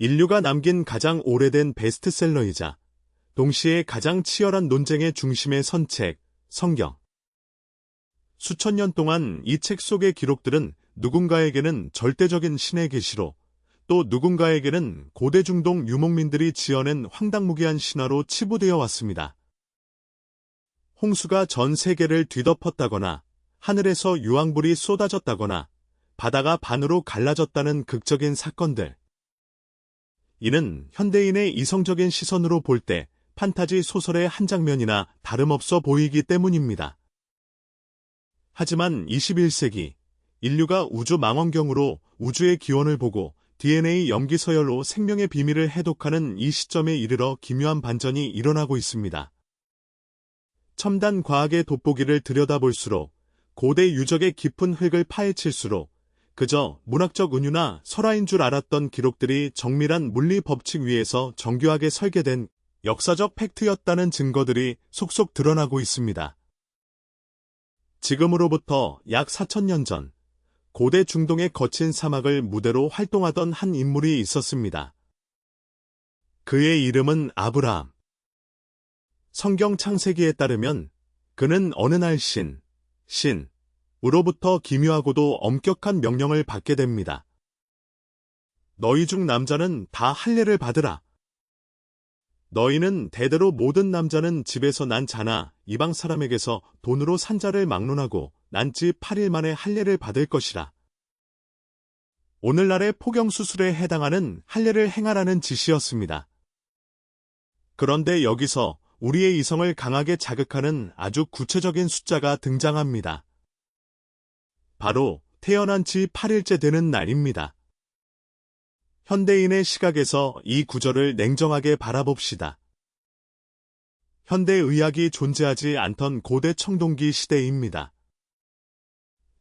인류가 남긴 가장 오래된 베스트셀러이자 동시에 가장 치열한 논쟁의 중심에 선 책, 성경. 수천 년 동안 이 책 속의 기록들은 누군가에게는 절대적인 신의 계시로, 또 누군가에게는 고대 중동 유목민들이 지어낸 황당무계한 신화로 치부되어 왔습니다. 홍수가 전 세계를 뒤덮었다거나, 하늘에서 유황불이 쏟아졌다거나, 바다가 반으로 갈라졌다는 극적인 사건들. 이는 현대인의 이성적인 시선으로 볼 때 판타지 소설의 한 장면이나 다름없어 보이기 때문입니다. 하지만 21세기, 인류가 우주 망원경으로 우주의 기원을 보고 DNA 염기 서열로 생명의 비밀을 해독하는 이 시점에 이르러 기묘한 반전이 일어나고 있습니다. 첨단 과학의 돋보기를 들여다볼수록, 고대 유적의 깊은 흙을 파헤칠수록 그저 문학적 은유나 설화인 줄 알았던 기록들이 정밀한 물리 법칙 위에서 정교하게 설계된 역사적 팩트였다는 증거들이 속속 드러나고 있습니다. 지금으로부터 약 4,000년 전, 고대 중동의 거친 사막을 무대로 활동하던 한 인물이 있었습니다. 그의 이름은 아브라함. 성경 창세기에 따르면 그는 어느 날 신으로부터 기묘하고도 엄격한 명령을 받게 됩니다. 너희 중 남자는 다 할례를 받으라. 너희는 대대로 모든 남자는 집에서 난 자나 이방 사람에게서 돈으로 산 자를 막론하고 난 지 8일 만에 할례를 받을 것이라. 오늘날의 포경수술에 해당하는 할례를 행하라는 지시였습니다. 그런데 여기서 우리의 이성을 강하게 자극하는 아주 구체적인 숫자가 등장합니다. 바로 태어난 지 8일째 되는 날입니다. 현대인의 시각에서 이 구절을 냉정하게 바라봅시다. 현대의학이 존재하지 않던 고대 청동기 시대입니다.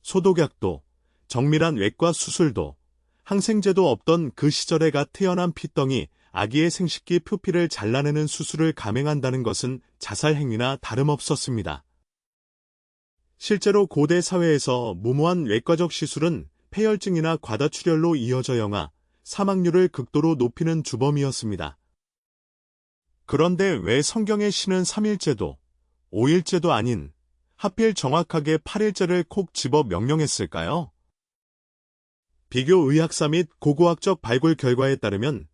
소독약도, 정밀한 외과 수술도, 항생제도 없던 그 시절에 갓 태어난 피덩이, 아기의 생식기 표피를 잘라내는 수술을 감행한다는 것은 자살행위나 다름없었습니다. 실제로 고대 사회에서 무모한 외과적 시술은 폐혈증이나 과다출혈로 이어져 영아, 사망률을 극도로 높이는 주범이었습니다. 그런데 왜 성경의 신은 3일째도, 5일째도 아닌 하필 정확하게 8일째를 콕 집어 명령했을까요? 비교의학사 및 고고학적 발굴 결과에 따르면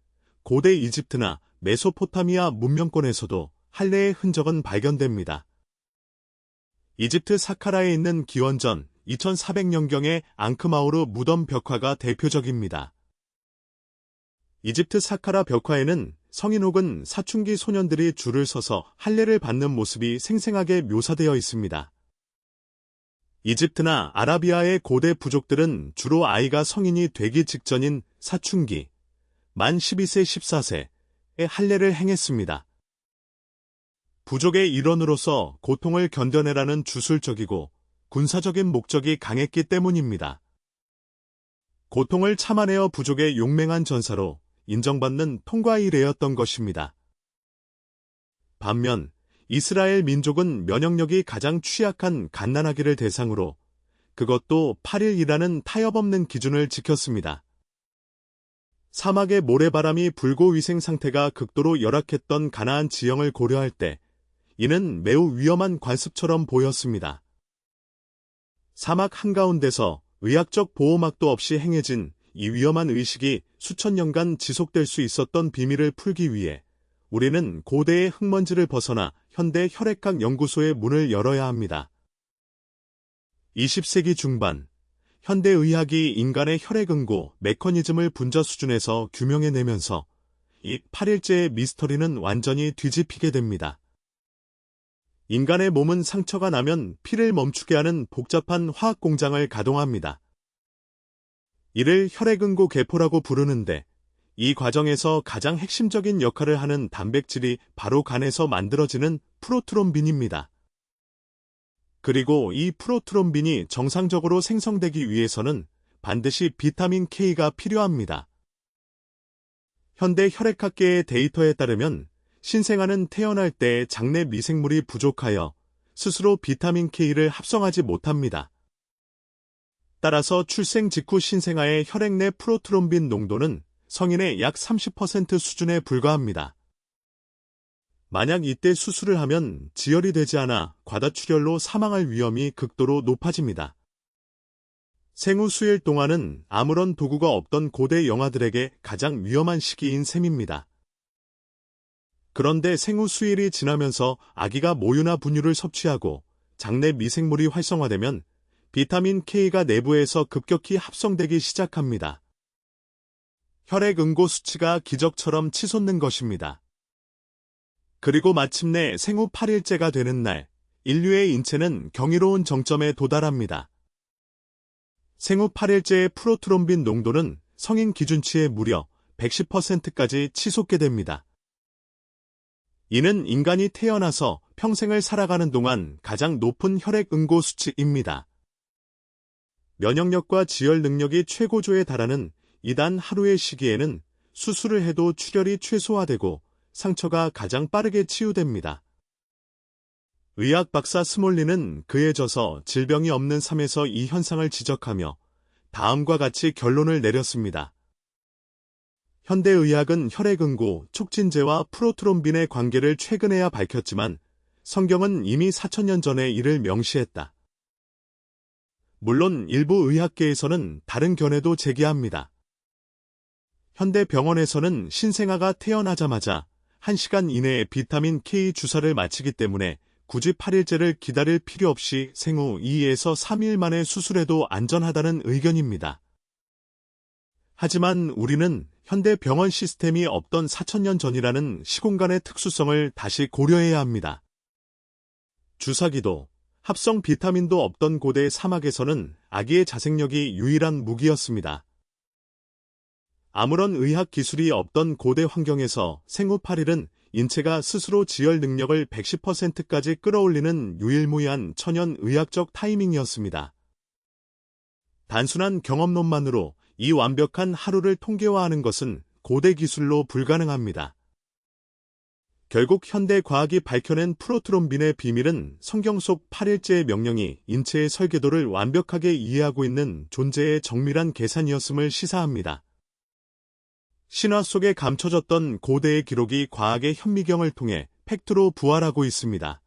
고대 이집트나 메소포타미아 문명권에서도 할례의 흔적은 발견됩니다. 이집트 사카라에 있는 기원전 2400년경의 앙크마오르 무덤 벽화가 대표적입니다. 이집트 사카라 벽화에는 성인 혹은 사춘기 소년들이 줄을 서서 할례를 받는 모습이 생생하게 묘사되어 있습니다. 이집트나 아라비아의 고대 부족들은 주로 아이가 성인이 되기 직전인 사춘기, 만 12세 14세에 할례를 행했습니다. 부족의 일원으로서 고통을 견뎌내라는 주술적이고 군사적인 목적이 강했기 때문입니다. 고통을 참아내어 부족의 용맹한 전사로 인정받는 통과일이었던 것입니다. 반면 이스라엘 민족은 면역력이 가장 취약한 갓난아기를 대상으로 그것도 8일이라는 타협없는 기준을 지켰습니다. 사막의 모래바람이 불고 위생 상태가 극도로 열악했던 가나안 지형을 고려할 때 이는 매우 위험한 관습처럼 보였습니다. 사막 한가운데서 의학적 보호막도 없이 행해진 이 위험한 의식이 수천 년간 지속될 수 있었던 비밀을 풀기 위해 우리는 고대의 흙먼지를 벗어나 현대 혈액학 연구소의 문을 열어야 합니다. 20세기 중반, 현대의학이 인간의 혈액응고 메커니즘을 분자 수준에서 규명해내면서 이 8일째의 미스터리는 완전히 뒤집히게 됩니다. 인간의 몸은 상처가 나면 피를 멈추게 하는 복잡한 화학 공장을 가동합니다. 이를 혈액응고 계포라고 부르는데 이 과정에서 가장 핵심적인 역할을 하는 단백질이 바로 간에서 만들어지는 프로트롬빈입니다. 그리고 이 프로트롬빈이 정상적으로 생성되기 위해서는 반드시 비타민 K가 필요합니다. 현대 혈액학계의 데이터에 따르면 신생아는 태어날 때 장내 미생물이 부족하여 스스로 비타민 K를 합성하지 못합니다. 따라서 출생 직후 신생아의 혈액 내 프로트롬빈 농도는 성인의 약 30% 수준에 불과합니다. 만약 이때 수술을 하면 지혈이 되지 않아 과다출혈로 사망할 위험이 극도로 높아집니다. 생후 수일 동안은 아무런 도구가 없던 고대 영아들에게 가장 위험한 시기인 셈입니다. 그런데 생후 수일이 지나면서 아기가 모유나 분유를 섭취하고 장내 미생물이 활성화되면 비타민 K가 내부에서 급격히 합성되기 시작합니다. 혈액 응고 수치가 기적처럼 치솟는 것입니다. 그리고 마침내 생후 8일째가 되는 날, 인류의 인체는 경이로운 정점에 도달합니다. 생후 8일째의 프로트롬빈 농도는 성인 기준치의 무려 110%까지 치솟게 됩니다. 이는 인간이 태어나서 평생을 살아가는 동안 가장 높은 혈액 응고 수치입니다. 면역력과 지혈 능력이 최고조에 달하는 이단 하루의 시기에는 수술을 해도 출혈이 최소화되고 상처가 가장 빠르게 치유됩니다. 의학 박사 스몰리는 그에 져서 질병이 없는 삶에서 이 현상을 지적하며 다음과 같이 결론을 내렸습니다. 현대의학은 혈액응고, 촉진제와 프로트롬빈의 관계를 최근에야 밝혔지만 성경은 이미 4000년 전에 이를 명시했다. 물론 일부 의학계에서는 다른 견해도 제기합니다. 현대 병원에서는 신생아가 태어나자마자 1시간 이내에 비타민 K 주사를 맞히기 때문에 굳이 8일째를 기다릴 필요 없이 생후 2에서 3일 만에 수술해도 안전하다는 의견입니다. 하지만 우리는 현대 병원 시스템이 없던 4000년 전이라는 시공간의 특수성을 다시 고려해야 합니다. 주사기도, 합성 비타민도 없던 고대 사막에서는 아기의 자생력이 유일한 무기였습니다. 아무런 의학 기술이 없던 고대 환경에서 생후 8일은 인체가 스스로 지혈 능력을 110%까지 끌어올리는 유일무이한 천연 의학적 타이밍이었습니다. 단순한 경험론만으로 이 완벽한 하루를 통계화하는 것은 고대 기술로 불가능합니다. 결국 현대 과학이 밝혀낸 프로트롬빈의 비밀은 성경 속 8일째의 명령이 인체의 설계도를 완벽하게 이해하고 있는 존재의 정밀한 계산이었음을 시사합니다. 신화 속에 감춰졌던 고대의 기록이 과학의 현미경을 통해 팩트로 부활하고 있습니다.